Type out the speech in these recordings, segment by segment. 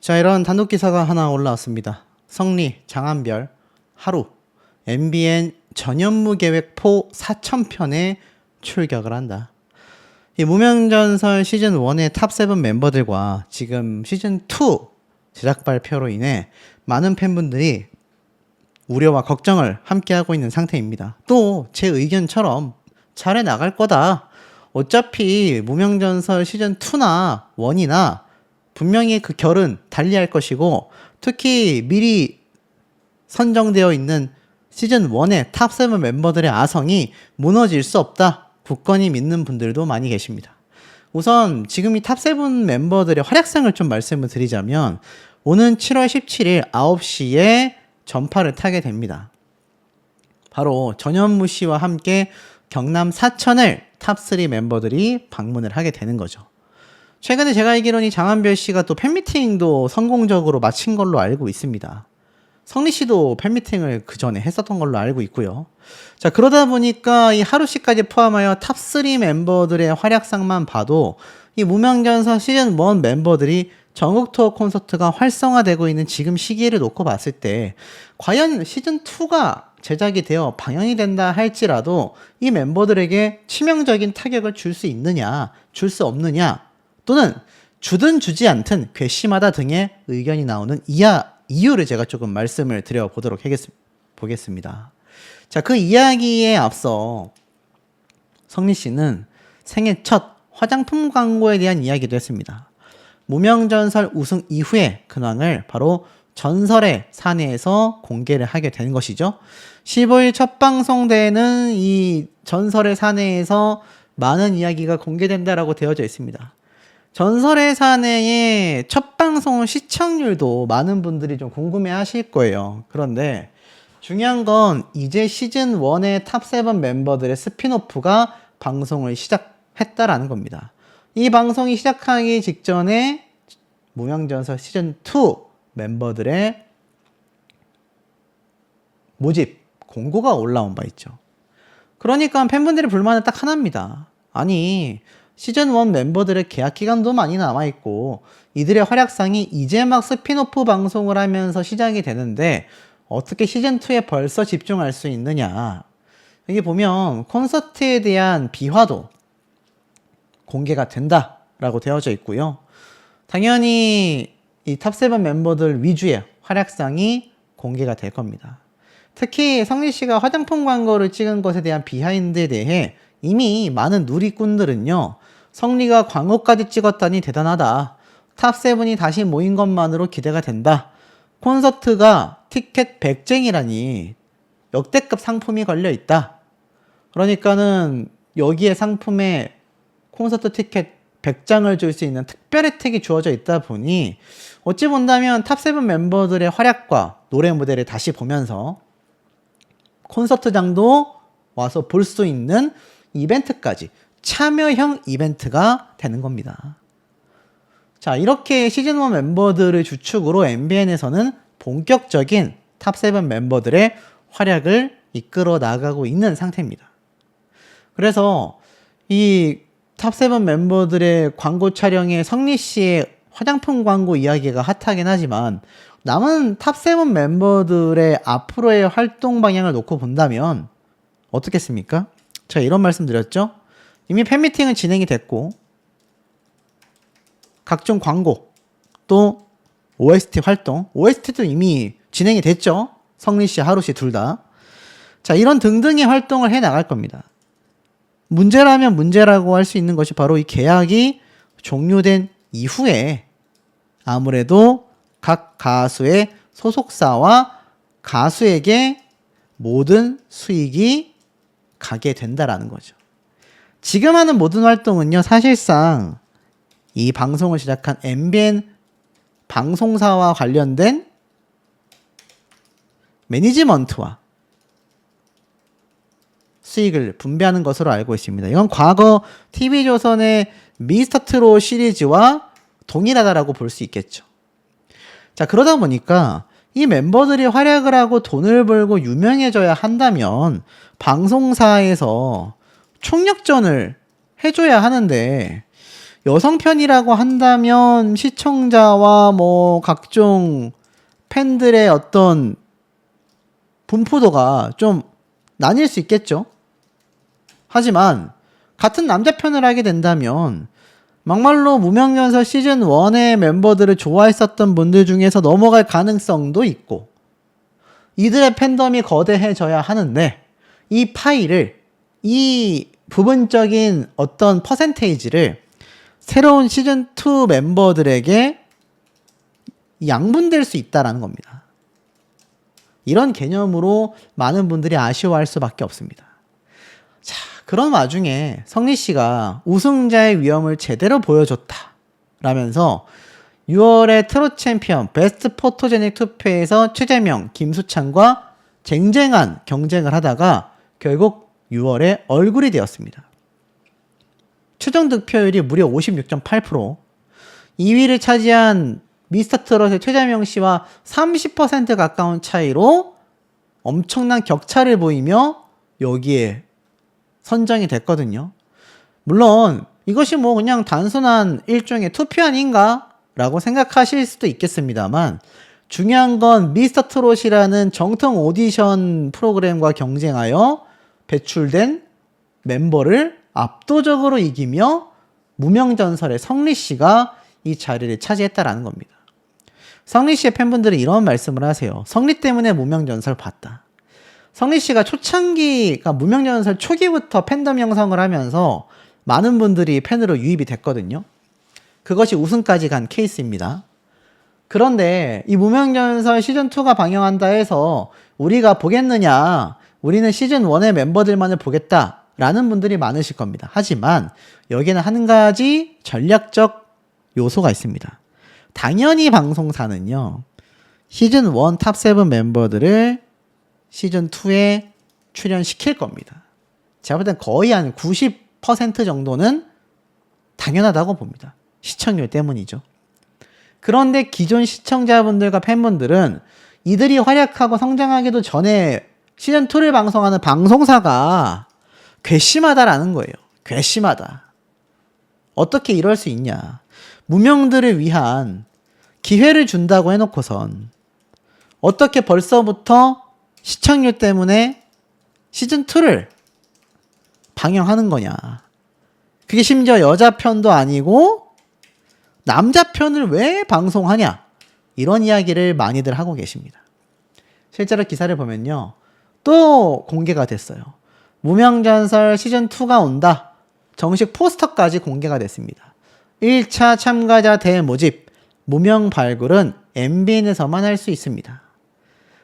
자, 이런 단독 기사가 하나 올라왔습니다. 성리, 장한별, 하루, MBN 전현무 계획포 4,000편에 출격을 한다. 이 무명전설 시즌1의 탑7 멤버들과 지금 시즌2 제작 발표로 인해 많은 팬분들이 우려와 걱정을 함께하고 있는 상태입니다. 또 제 의견처럼 잘해 나갈 거다. 어차피 무명전설 시즌2나 1이나 분명히 그 결은 달리할 것이고, 특히 미리 선정되어 있는 시즌1의 탑7 멤버들의 아성이 무너질 수 없다. 굳건히 믿는 분들도 많이 계십니다. 우선 지금 이 탑7 멤버들의 활약상을 좀 말씀을 드리자면, 오는 7월 17일 9시에 전파를 타게 됩니다. 바로 전현무 씨와 함께 경남 사천을 탑3 멤버들이 방문을 하게 되는 거죠. 최근에 제가 알기로는 장한별 씨가 또 팬미팅도 성공적으로 마친 걸로 알고 있습니다. 성리 씨도 팬미팅을 그 전에 했었던 걸로 알고 있고요. 자, 그러다 보니까 이 하루 씨까지 포함하여 탑3 멤버들의 활약상만 봐도 이 무명전설 시즌1 멤버들이 전국 투어 콘서트가 활성화되고 있는 지금 시기를 놓고 봤을 때 과연 시즌2가 제작이 되어 방영이 된다 할지라도 이 멤버들에게 치명적인 타격을 줄 수 있느냐, 줄 수 없느냐, 또는 주든 주지 않든 괘씸하다 등의 의견이 나오는 이유를 제가 조금 말씀을 드려보도록 보겠습니다. 자, 그 이야기에 앞서 성리 씨는 생애 첫 화장품 광고에 대한 이야기도 했습니다. 무명전설 우승 이후의 근황을 바로 전설의 사내에서 공개를 하게 된 것이죠. 15일 첫 방송되는 이 전설의 사내에서 많은 이야기가 공개된다라고 되어져 있습니다. 전설의 사내의 첫 방송 시청률도 많은 분들이 좀 궁금해 하실 거예요. 그런데 중요한 건 이제 시즌1의 탑7 멤버들의 스핀오프가 방송을 시작했다라는 겁니다. 이 방송이 시작하기 직전에 무명전설 시즌2 멤버들의 모집 공고가 올라온 바 있죠. 그러니까 팬분들의 불만은 딱 하나입니다. 아니, 시즌1 멤버들의 계약 기간도 많이 남아있고 이들의 활약상이 이제 막 스핀오프 방송을 하면서 시작이 되는데 어떻게 시즌2에 벌써 집중할 수 있느냐. 여기 보면 콘서트에 대한 비화도 공개가 된다라고 되어져 있고요. 당연히 이 탑7 멤버들 위주의 활약상이 공개가 될 겁니다. 특히 성리 씨가 화장품 광고를 찍은 것에 대한 비하인드에 대해 이미 많은 누리꾼들은요, 성리가 광고까지 찍었다니 대단하다. 탑7이 다시 모인 것만으로 기대가 된다. 콘서트가 티켓 100쟁이라니 역대급 상품이 걸려있다. 그러니까는 여기에 상품에 콘서트 티켓 100장을 줄 수 있는 특별 혜택이 주어져 있다 보니 어찌 본다면 탑7 멤버들의 활약과 노래 무대를 다시 보면서 콘서트장도 와서 볼 수 있는 이벤트까지 참여형 이벤트가 되는 겁니다. 자, 이렇게 시즌1 멤버들을 주축으로 MBN에서는 본격적인 탑7 멤버들의 활약을 이끌어 나가고 있는 상태입니다. 그래서 이 탑7 멤버들의 광고 촬영에 성리 씨의 화장품 광고 이야기가 핫하긴 하지만 남은 탑7 멤버들의 앞으로의 활동 방향을 놓고 본다면 어떻겠습니까? 제가 이런 말씀 드렸죠? 이미 팬미팅은 진행이 됐고 각종 광고 또 OST 활동, OST도 이미 진행이 됐죠? 성리 씨, 하루 씨 둘 다. 자, 이런 등등의 활동을 해 나갈 겁니다. 문제라면 문제라고 할 수 있는 것이 바로 이 계약이 종료된 이후에 아무래도 각 가수의 소속사와 가수에게 모든 수익이 가게 된다라는 거죠. 지금 하는 모든 활동은요, 사실상 이 방송을 시작한 MBN 방송사와 관련된 매니지먼트와 수익을 분배하는 것으로 알고 있습니다. 이건 과거 TV조선의 미스터트롯 시리즈와 동일하다라고 볼 수 있겠죠. 자, 그러다 보니까 이 멤버들이 활약을 하고 돈을 벌고 유명해져야 한다면 방송사에서 총력전을 해줘야 하는데 여성 편이라고 한다면 시청자와 뭐 각종 팬들의 어떤 분포도가 좀 나뉠 수 있겠죠. 하지만 같은 남자 편을 하게 된다면 막말로 무명전설 시즌 1의 멤버들을 좋아했었던 분들 중에서 넘어갈 가능성도 있고, 이들의 팬덤이 거대해져야 하는데 이 파이를, 이 부분적인 어떤 퍼센테이지를 새로운 시즌2 멤버들에게 양분될 수 있다는 겁니다. 이런 개념으로 많은 분들이 아쉬워할 수밖에 없습니다. 자, 그런 와중에 성리 씨가 우승자의 위험을 제대로 보여줬다 라면서 6월의 트롯 챔피언 베스트 포토제닉 투표에서 최재명, 김수찬과 쟁쟁한 경쟁을 하다가 결국 6월에 얼굴이 되었습니다. 최종 득표율이 무려 56.8%, 2위를 차지한 미스터 트롯의 최재명 씨와 30% 가까운 차이로 엄청난 격차를 보이며 여기에 선정이 됐거든요. 물론 이것이 뭐 그냥 단순한 일종의 투표 아닌가? 라고 생각하실 수도 있겠습니다만, 중요한 건 미스터 트롯이라는 정통 오디션 프로그램과 경쟁하여 배출된 멤버를 압도적으로 이기며 무명전설의 성리 씨가 이 자리를 차지했다라는 겁니다. 성리 씨의 팬분들은 이런 말씀을 하세요. 성리 때문에 무명전설 봤다. 성리 씨가 초창기, 그러니까 무명전설 초기부터 팬덤 형성을 하면서 많은 분들이 팬으로 유입이 됐거든요. 그것이 우승까지 간 케이스입니다. 그런데 이 무명전설 시즌2가 방영한다 해서 우리가 보겠느냐, 우리는 시즌1의 멤버들만을 보겠다 라는 분들이 많으실 겁니다. 하지만 여기에는 한 가지 전략적 요소가 있습니다. 당연히 방송사는요, 시즌1 탑7 멤버들을 시즌2에 출연시킬 겁니다. 제가 볼 땐 거의 한 90% 정도는 당연하다고 봅니다. 시청률 때문이죠. 그런데 기존 시청자분들과 팬분들은 이들이 활약하고 성장하기도 전에 시즌2를 방송하는 방송사가 괘씸하다라는 거예요. 괘씸하다. 어떻게 이럴 수 있냐. 무명들을 위한 기회를 준다고 해놓고선 어떻게 벌써부터 시청률 때문에 시즌2를 방영하는 거냐. 그게 심지어 여자 편도 아니고 남자 편을 왜 방송하냐. 이런 이야기를 많이들 하고 계십니다. 실제로 기사를 보면요, 또 공개가 됐어요. 무명전설 시즌2가 온다. 정식 포스터까지 공개가 됐습니다. 1차 참가자 대모집, 무명 발굴은 MBN에서만 할 수 있습니다.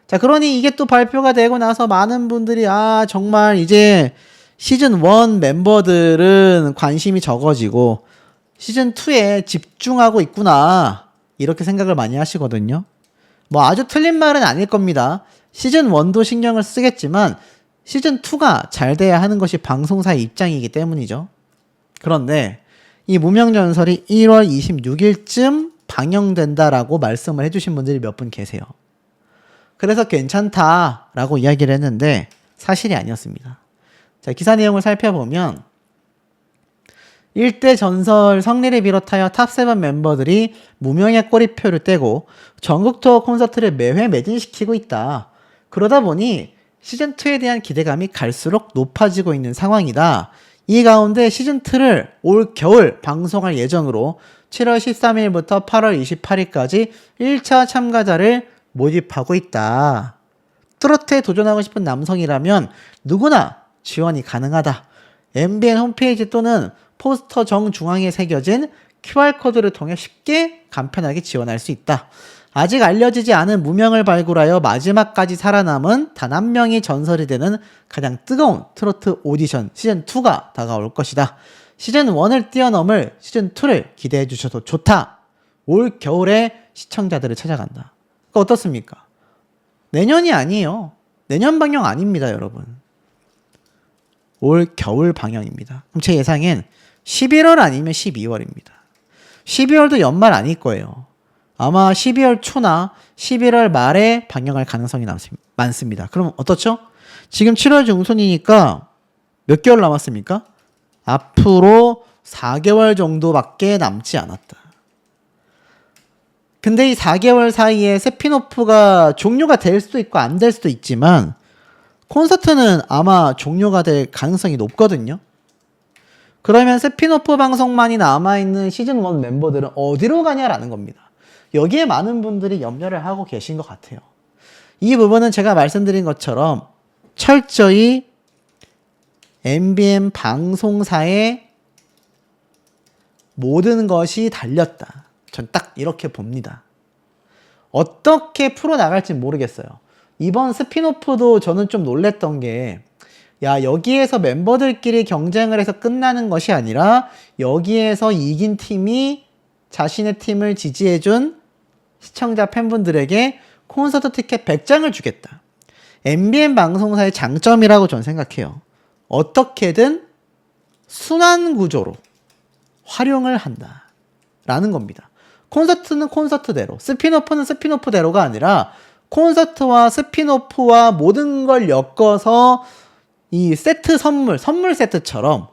자, 그러니 이게 또 발표가 되고 나서 많은 분들이 정말 이제 시즌1 멤버들은 관심이 적어지고 시즌2에 집중하고 있구나, 이렇게 생각을 많이 하시거든요. 뭐 아주 틀린 말은 아닐 겁니다. 시즌1도 신경을 쓰겠지만 시즌2가 잘 돼야 하는 것이 방송사의 입장이기 때문이죠. 그런데 이 무명전설이 1월 26일쯤 방영된다라고 말씀을 해주신 분들이 몇 분 계세요. 그래서 괜찮다라고 이야기를 했는데 사실이 아니었습니다. 자, 기사 내용을 살펴보면 1대 전설 성리를 비롯하여 탑7 멤버들이 무명의 꼬리표를 떼고 전국 투어 콘서트를 매회 매진시키고 있다. 그러다 보니 시즌2에 대한 기대감이 갈수록 높아지고 있는 상황이다. 이 가운데 시즌2를 올 겨울 방송할 예정으로 7월 13일부터 8월 28일까지 1차 참가자를 모집하고 있다. 트로트에 도전하고 싶은 남성이라면 누구나 지원이 가능하다. MBN 홈페이지 또는 포스터 정중앙에 새겨진 QR코드를 통해 쉽게 간편하게 지원할 수 있다. 아직 알려지지 않은 무명을 발굴하여 마지막까지 살아남은 단 한 명이 전설이 되는 가장 뜨거운 트로트 오디션 시즌2가 다가올 것이다. 시즌1을 뛰어넘을 시즌2를 기대해 주셔도 좋다. 올 겨울에 시청자들을 찾아간다. 그러니까 어떻습니까? 내년이 아니에요. 내년 방영 아닙니다, 여러분. 올 겨울 방영입니다. 그럼 제 예상엔 11월 아니면 12월입니다. 12월도 연말 아닐 거예요. 아마 12월 초나 11월 말에 방영할 가능성이 많습니다. 그럼 어떻죠? 지금 7월 중순이니까 몇 개월 남았습니까? 앞으로 4개월 정도밖에 남지 않았다. 근데 이 4개월 사이에 스피노프가 종료가 될 수도 있고 안 될 수도 있지만 콘서트는 아마 종료가 될 가능성이 높거든요. 그러면 스피노프 방송만이 남아있는 시즌1 멤버들은 어디로 가냐라는 겁니다. 여기에 많은 분들이 염려를 하고 계신 것 같아요. 이 부분은 제가 말씀드린 것처럼 철저히 MBN 방송사의 모든 것이 달렸다. 전 딱 이렇게 봅니다. 어떻게 풀어나갈지 모르겠어요. 이번 스피노프도 저는 좀 놀랬던 게, 야, 여기에서 멤버들끼리 경쟁을 해서 끝나는 것이 아니라 여기에서 이긴 팀이 자신의 팀을 지지해준 시청자 팬분들에게 콘서트 티켓 100장을 주겠다. MBN 방송사의 장점이라고 저는 생각해요. 어떻게든 순환 구조로 활용을 한다 라는 겁니다. 콘서트는 콘서트대로, 스피노프는 스피노프대로가 아니라 콘서트와 스피노프와 모든 걸 엮어서 이 세트 선물 세트처럼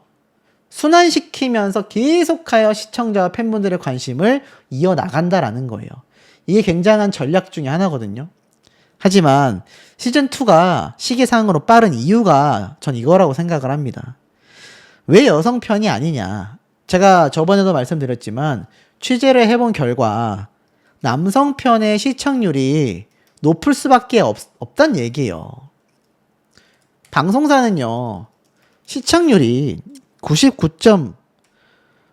순환시키면서 계속하여 시청자와 팬분들의 관심을 이어나간다라는 거예요. 이게 굉장한 전략 중에 하나거든요. 하지만 시즌2가 시기상으로 빠른 이유가 전 이거라고 생각을 합니다. 왜 여성편이 아니냐? 제가 저번에도 말씀드렸지만 취재를 해본 결과 남성편의 시청률이 높을 수밖에 없단 얘기예요. 방송사는요, 시청률이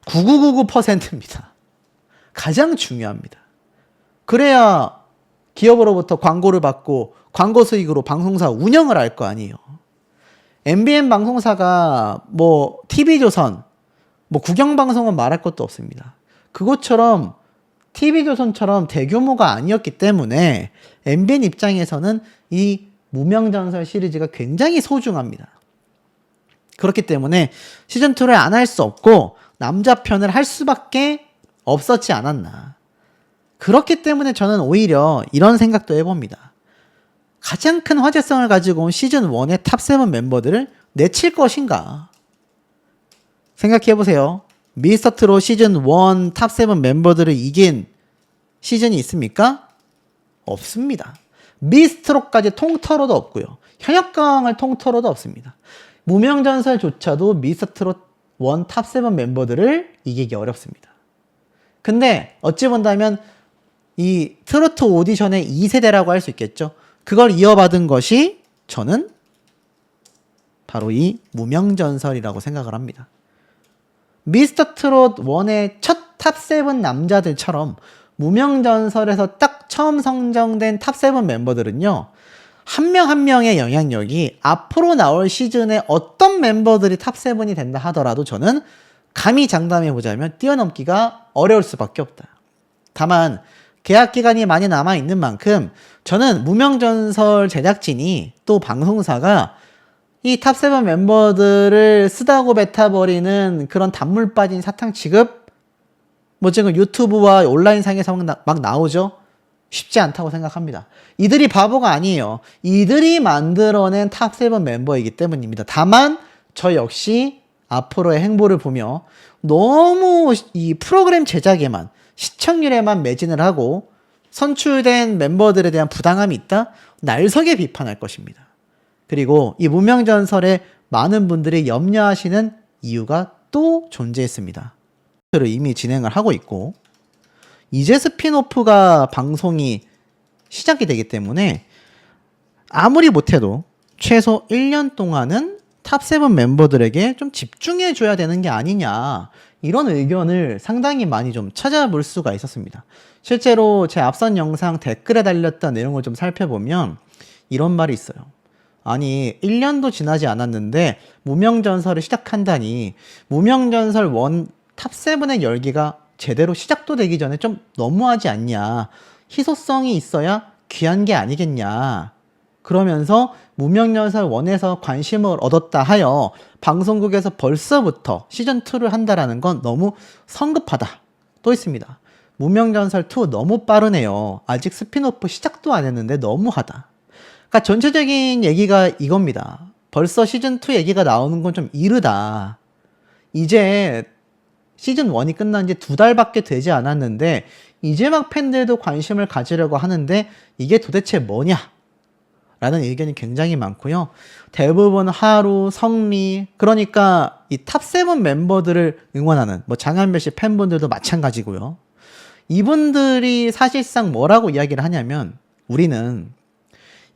99.9999%입니다. 가장 중요합니다. 그래야 기업으로부터 광고를 받고 광고 수익으로 방송사 운영을 할 거 아니에요. MBN 방송사가 뭐 TV조선, 뭐 국영방송은 말할 것도 없습니다. 그것처럼 TV조선처럼 대규모가 아니었기 때문에 MBN 입장에서는 이 무명전설 시리즈가 굉장히 소중합니다. 그렇기 때문에 시즌2를 안 할 수 없고 남자편을 할 수밖에 없었지 않았나. 그렇기 때문에 저는 오히려 이런 생각도 해봅니다. 가장 큰 화제성을 가지고 온 시즌1의 탑7 멤버들을 내칠 것인가? 생각해보세요. 미스터트롯 시즌1 탑7 멤버들을 이긴 시즌이 있습니까? 없습니다. 미스트롯까지 통틀어도 없고요. 현역강을 통틀어도 없습니다. 무명전설조차도 미스터트롯 1 탑7 멤버들을 이기기 어렵습니다. 근데 어찌 본다면 이 트로트 오디션의 2세대라고 할 수 있겠죠. 그걸 이어받은 것이 저는 바로 이 무명전설이라고 생각을 합니다. 미스터트롯 1의 첫 탑7 남자들처럼 무명전설에서 딱 처음 선정된 탑7 멤버들은요, 한 명 한 명의 영향력이 앞으로 나올 시즌에 어떤 멤버들이 탑7이 된다 하더라도 저는 감히 장담해보자면 뛰어넘기가 어려울 수밖에 없다. 다만 계약 기간이 많이 남아있는 만큼 저는 무명전설 제작진이 또 방송사가 이 탑7 멤버들을 쓰다고 뱉어버리는 그런 단물 빠진 사탕 취급, 뭐 지금 유튜브와 온라인상에서 막 나오죠. 쉽지 않다고 생각합니다. 이들이 바보가 아니에요. 이들이 만들어낸 탑7 멤버이기 때문입니다. 다만 저 역시 앞으로의 행보를 보며 너무 이 프로그램 제작에만, 시청률에만 매진을 하고 선출된 멤버들에 대한 부당함이 있다? 날석에 비판할 것입니다. 그리고 이 무명전설에 많은 분들이 염려하시는 이유가 또 존재했습니다. 이미 진행을 하고 있고 이제 스피노프가 방송이 시작이 되기 때문에 아무리 못해도 최소 1년 동안은 탑7 멤버들에게 좀 집중해 줘야 되는 게 아니냐, 이런 의견을 상당히 많이 좀 찾아볼 수가 있었습니다. 실제로 제 앞선 영상 댓글에 달렸던 내용을 좀 살펴보면 이런 말이 있어요. 아니 1년도 지나지 않았는데 무명전설을 시작한다니, 무명전설 1 탑7의 열기가 제대로 시작도 되기 전에 좀 너무하지 않냐, 희소성이 있어야 귀한 게 아니겠냐, 그러면서 무명전설 1에서 관심을 얻었다 하여 방송국에서 벌써부터 시즌2를 한다라는 건 너무 성급하다 또 있습니다. 무명전설 2 너무 빠르네요. 아직 스피노프 시작도 안 했는데 너무하다. 그러니까 전체적인 얘기가 이겁니다. 벌써 시즌2 얘기가 나오는 건 좀 이르다. 이제 시즌 1이 끝난 지 2달밖에 되지 않았는데 이제 막 팬들도 관심을 가지려고 하는데 이게 도대체 뭐냐? 라는 의견이 굉장히 많고요. 대부분 하루, 성리, 그러니까 이 탑7 멤버들을 응원하는 뭐 장한별 씨 팬분들도 마찬가지고요. 이분들이 사실상 뭐라고 이야기를 하냐면 우리는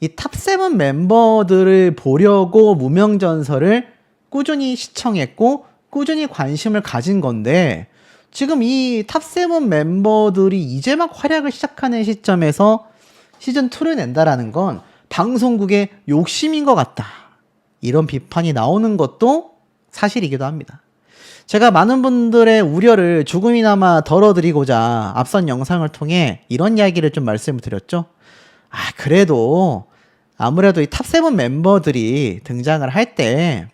이 탑7 멤버들을 보려고 무명전설을 꾸준히 시청했고 꾸준히 관심을 가진 건데 지금 이 탑7 멤버들이 이제 막 활약을 시작하는 시점에서 시즌2를 낸다라는 건 방송국의 욕심인 것 같다. 이런 비판이 나오는 것도 사실이기도 합니다. 제가 많은 분들의 우려를 조금이나마 덜어드리고자 앞선 영상을 통해 이런 이야기를 좀 말씀을 드렸죠. 그래도 아무래도 이 탑7 멤버들이 등장을 할 때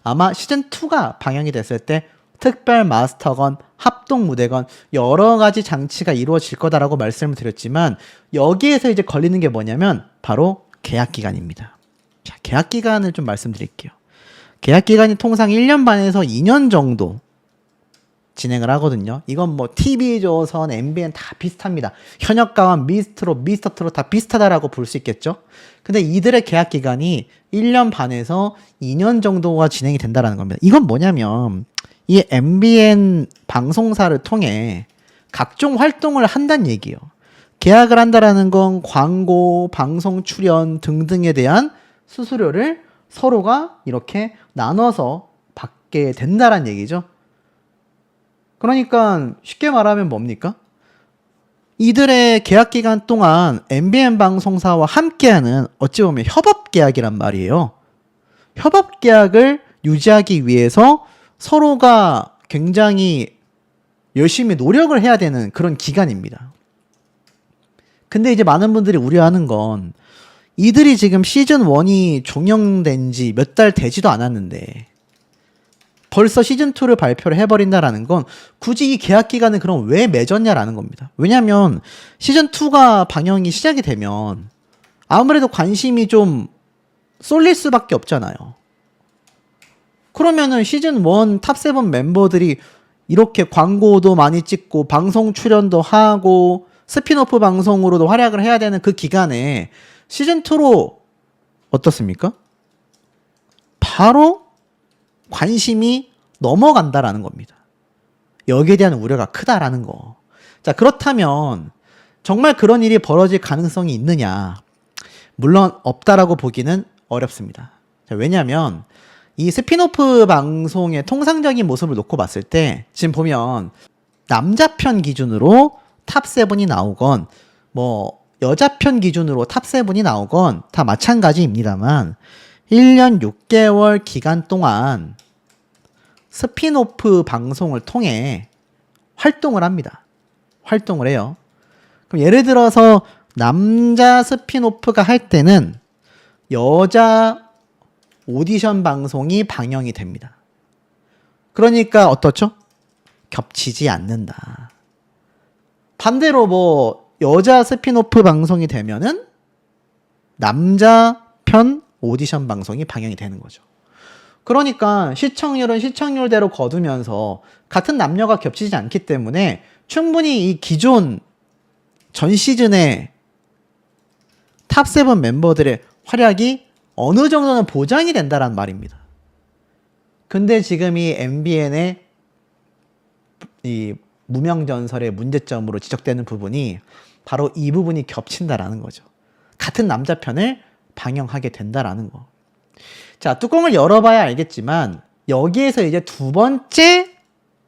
아마 시즌2가 방영이 됐을 때 특별 마스터건, 합동 무대건 여러 가지 장치가 이루어질 거다라고 말씀을 드렸지만 여기에서 이제 걸리는 게 뭐냐면 바로 계약 기간입니다. 자, 계약 기간을 좀 말씀드릴게요. 계약 기간이 통상 1년 반에서 2년 정도 진행을 하거든요. 이건 뭐 TV조선, MBN 다 비슷합니다. 현역가왕, 미스트롯, 미스터트롯 다 비슷하다라고 볼 수 있겠죠. 근데 이들의 계약 기간이 1년 반에서 2년 정도가 진행이 된다라는 겁니다. 이건 뭐냐면 이 MBN 방송사를 통해 각종 활동을 한다는 얘기예요. 계약을 한다라는 건 광고, 방송 출연 등등에 대한 수수료를 서로가 이렇게 나눠서 받게 된다라는 얘기죠. 그러니까 쉽게 말하면 뭡니까? 이들의 계약 기간 동안 MBN 방송사와 함께하는 어찌 보면 협업 계약이란 말이에요. 협업 계약을 유지하기 위해서 서로가 굉장히 열심히 노력을 해야 되는 그런 기간입니다. 근데 이제 많은 분들이 우려하는 건 이들이 지금 시즌 1이 종영된 지 몇 달 되지도 않았는데 벌써 시즌2를 발표를 해버린다라는 건 굳이 이 계약 기간을 그럼 왜 맺었냐라는 겁니다. 왜냐면 시즌2가 방영이 시작이 되면 아무래도 관심이 좀 쏠릴 수밖에 없잖아요. 그러면은 시즌 1 탑7 멤버들이 이렇게 광고도 많이 찍고 방송 출연도 하고 스핀오프 방송으로도 활약을 해야 되는 그 기간에 시즌2로 어떻습니까? 바로 관심이 넘어간다라는 겁니다. 여기에 대한 우려가 크다라는 거. 자, 그렇다면 정말 그런 일이 벌어질 가능성이 있느냐? 물론 없다라고 보기는 어렵습니다. 자, 왜냐하면 이 스핀오프 방송의 통상적인 모습을 놓고 봤을 때 지금 보면 남자편 기준으로 탑7이 나오건 뭐 여자편 기준으로 탑7이 나오건 다 마찬가지입니다만 1년 6개월 기간 동안 스핀오프 방송을 통해 활동을 합니다. 활동을 해요. 그럼 예를 들어서 남자 스핀오프가 할 때는 여자 오디션 방송이 방영이 됩니다. 그러니까 어떻죠? 겹치지 않는다. 반대로 뭐 여자 스핀오프 방송이 되면은 남자 편 오디션 방송이 방영이 되는 거죠. 그러니까 시청률은 시청률대로 거두면서 같은 남녀가 겹치지 않기 때문에 충분히 이 기존 전 시즌의 탑7 멤버들의 활약이 어느 정도는 보장이 된다는 말입니다. 근데 지금 이 MBN의 이 무명전설의 문제점으로 지적되는 부분이 바로 이 부분이 겹친다라는 거죠. 같은 남자편을 방영하게 된다라는 거. 자, 뚜껑을 열어봐야 알겠지만 여기에서 이제 두 번째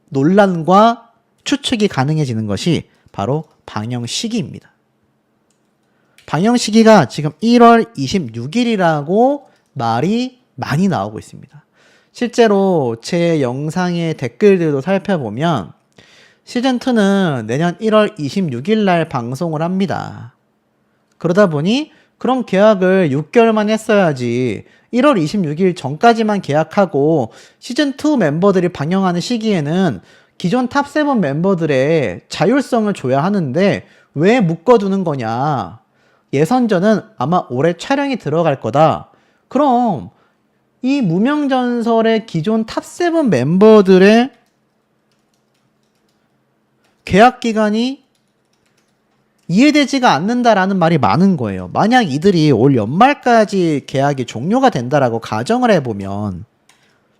논란과 추측이 가능해지는 것이 바로 방영 시기입니다. 방영 시기가 지금 1월 26일이라고 말이 많이 나오고 있습니다. 실제로 제 영상의 댓글들도 살펴보면 시즌2는 내년 1월 26일 날 방송을 합니다. 그러다 보니 그럼 계약을 6개월만 했어야지 1월 26일 전까지만 계약하고 시즌2 멤버들이 방영하는 시기에는 기존 탑7 멤버들의 자율성을 줘야 하는데 왜 묶어두는 거냐. 예선전은 아마 올해 촬영이 들어갈 거다. 그럼 이 무명전설의 기존 탑7 멤버들의 계약 기간이 이해되지가 않는다라는 말이 많은 거예요. 만약 이들이 올 연말까지 계약이 종료가 된다라고 가정을 해보면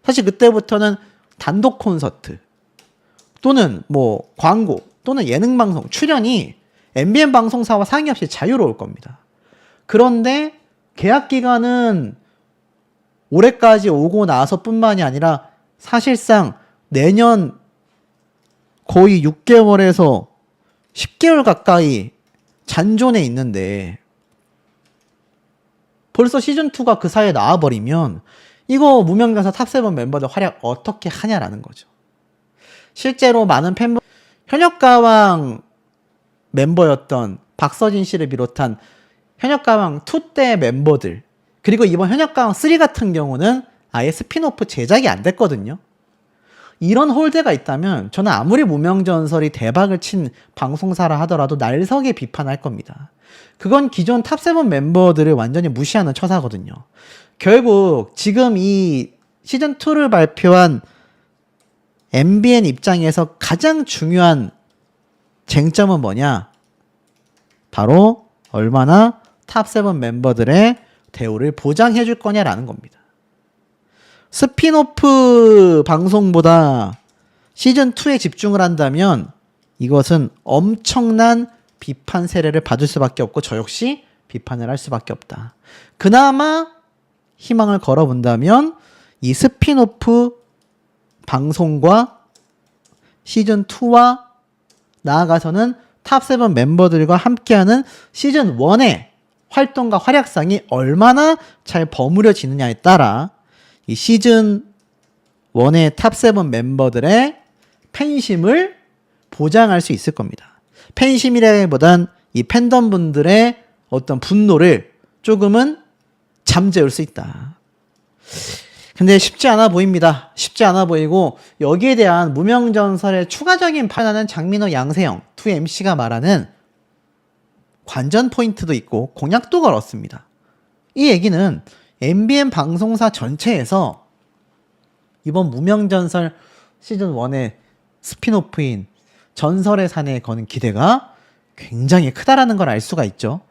사실 그때부터는 단독 콘서트 또는 뭐 광고 또는 예능 방송 출연이 MBN 방송사와 상의 없이 자유로울 겁니다. 그런데 계약 기간은 올해까지 오고 나서뿐만이 아니라 사실상 내년 거의 6개월에서 10개월 가까이 잔존해 있는데 벌써 시즌2가 그 사이에 나와버리면 이거 무명전사 탑7 멤버들 활약 어떻게 하냐라는 거죠. 실제로 많은 팬분, 현역가왕 멤버였던 박서진 씨를 비롯한 현역가왕 2 때 멤버들, 그리고 이번 현역가왕 3 같은 경우는 아예 스핀오프 제작이 안 됐거든요. 이런 홀대가 있다면 저는 아무리 무명전설이 대박을 친 방송사라 하더라도 날석에 비판할 겁니다. 그건 기존 탑7 멤버들을 완전히 무시하는 처사거든요. 결국 지금 이 시즌2를 발표한 MBN 입장에서 가장 중요한 쟁점은 뭐냐? 바로 얼마나 탑7 멤버들의 대우를 보장해 줄 거냐라는 겁니다. 스핀오프 방송보다 시즌2에 집중을 한다면 이것은 엄청난 비판 세례를 받을 수밖에 없고 저 역시 비판을 할 수밖에 없다. 그나마 희망을 걸어본다면 이 스핀오프 방송과 시즌2와 나아가서는 탑7 멤버들과 함께하는 시즌1의 활동과 활약상이 얼마나 잘 버무려지느냐에 따라 이 시즌 1의 탑7 멤버들의 팬심을 보장할 수 있을 겁니다. 팬심이라기보단 이 팬덤 분들의 어떤 분노를 조금은 잠재울 수 있다. 근데 쉽지 않아 보입니다. 쉽지 않아 보이고 여기에 대한 무명전설의 추가적인 판단은 장민호, 양세형 두 MC가 말하는 관전 포인트도 있고 공약도 걸었습니다. 이 얘기는 MBN 방송사 전체에서 이번 무명전설 시즌1의 스핀오프인 전설의 산에 거는 기대가 굉장히 크다라는 걸 알 수가 있죠.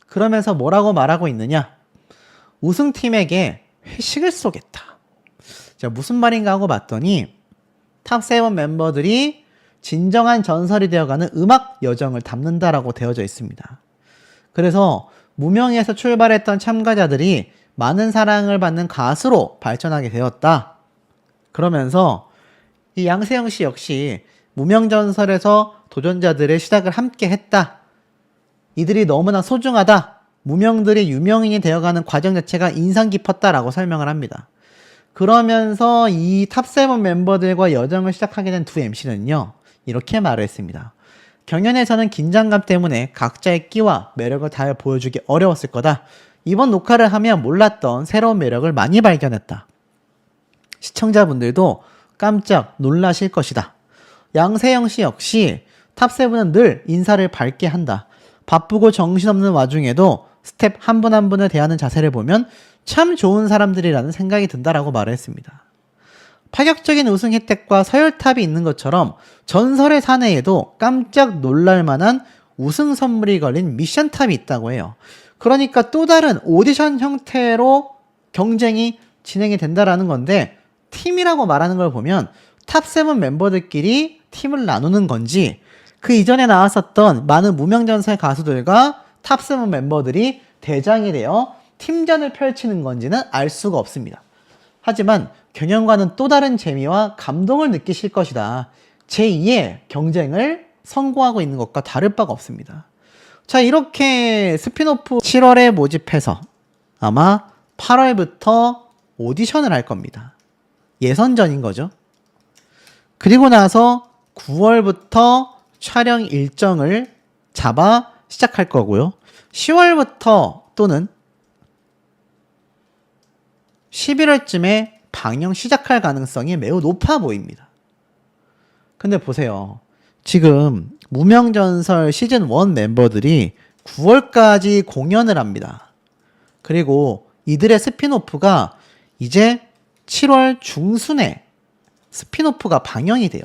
그러면서 뭐라고 말하고 있느냐? 우승팀에게 회식을 쏘겠다. 자, 무슨 말인가 하고 봤더니 탑7 멤버들이 진정한 전설이 되어가는 음악 여정을 담는다라고 되어져 있습니다. 그래서 무명에서 출발했던 참가자들이 많은 사랑을 받는 가수로 발전하게 되었다. 그러면서 이 양세형 씨 역시 무명전설에서 도전자들의 시작을 함께 했다. 이들이 너무나 소중하다. 무명들이 유명인이 되어가는 과정 자체가 인상 깊었다라고 설명을 합니다. 그러면서 이 탑7 멤버들과 여정을 시작하게 된 두 MC는요. 이렇게 말을 했습니다. 경연에서는 긴장감 때문에 각자의 끼와 매력을 다 보여주기 어려웠을 거다. 이번 녹화를 하면 몰랐던 새로운 매력을 많이 발견했다. 시청자분들도 깜짝 놀라실 것이다. 양세형 씨 역시 탑7은 늘 인사를 밝게 한다. 바쁘고 정신없는 와중에도 스텝 한 분 한 분을 대하는 자세를 보면 참 좋은 사람들이라는 생각이 든다라고 말을 했습니다. 파격적인 우승 혜택과 서열탑이 있는 것처럼 전설의 사내에도 깜짝 놀랄 만한 우승 선물이 걸린 미션탑이 있다고 해요. 그러니까 또 다른 오디션 형태로 경쟁이 진행이 된다라는 건데 팀이라고 말하는 걸 보면 탑7 멤버들끼리 팀을 나누는 건지 그 이전에 나왔었던 많은 무명전설 가수들과 탑7 멤버들이 대장이 되어 팀전을 펼치는 건지는 알 수가 없습니다. 하지만 경연과는 또 다른 재미와 감동을 느끼실 것이다. 제2의 경쟁을 선고하고 있는 것과 다를 바가 없습니다. 자, 이렇게 스핀오프 7월에 모집해서 아마 8월부터 오디션을 할 겁니다. 예선전인 거죠. 그리고 나서 9월부터 촬영 일정을 잡아 시작할 거고요. 10월부터 또는 11월쯤에 방영 시작할 가능성이 매우 높아 보입니다. 근데 보세요. 지금 무명전설 시즌1 멤버들이 9월까지 공연을 합니다. 그리고 이들의 스핀오프가 이제 7월 중순에 스핀오프가 방영이 돼요.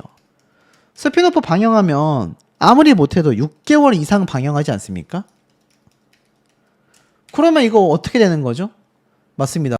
스피노프 방영하면 아무리 못해도 6개월 이상 방영하지 않습니까? 그러면 이거 어떻게 되는 거죠? 맞습니다.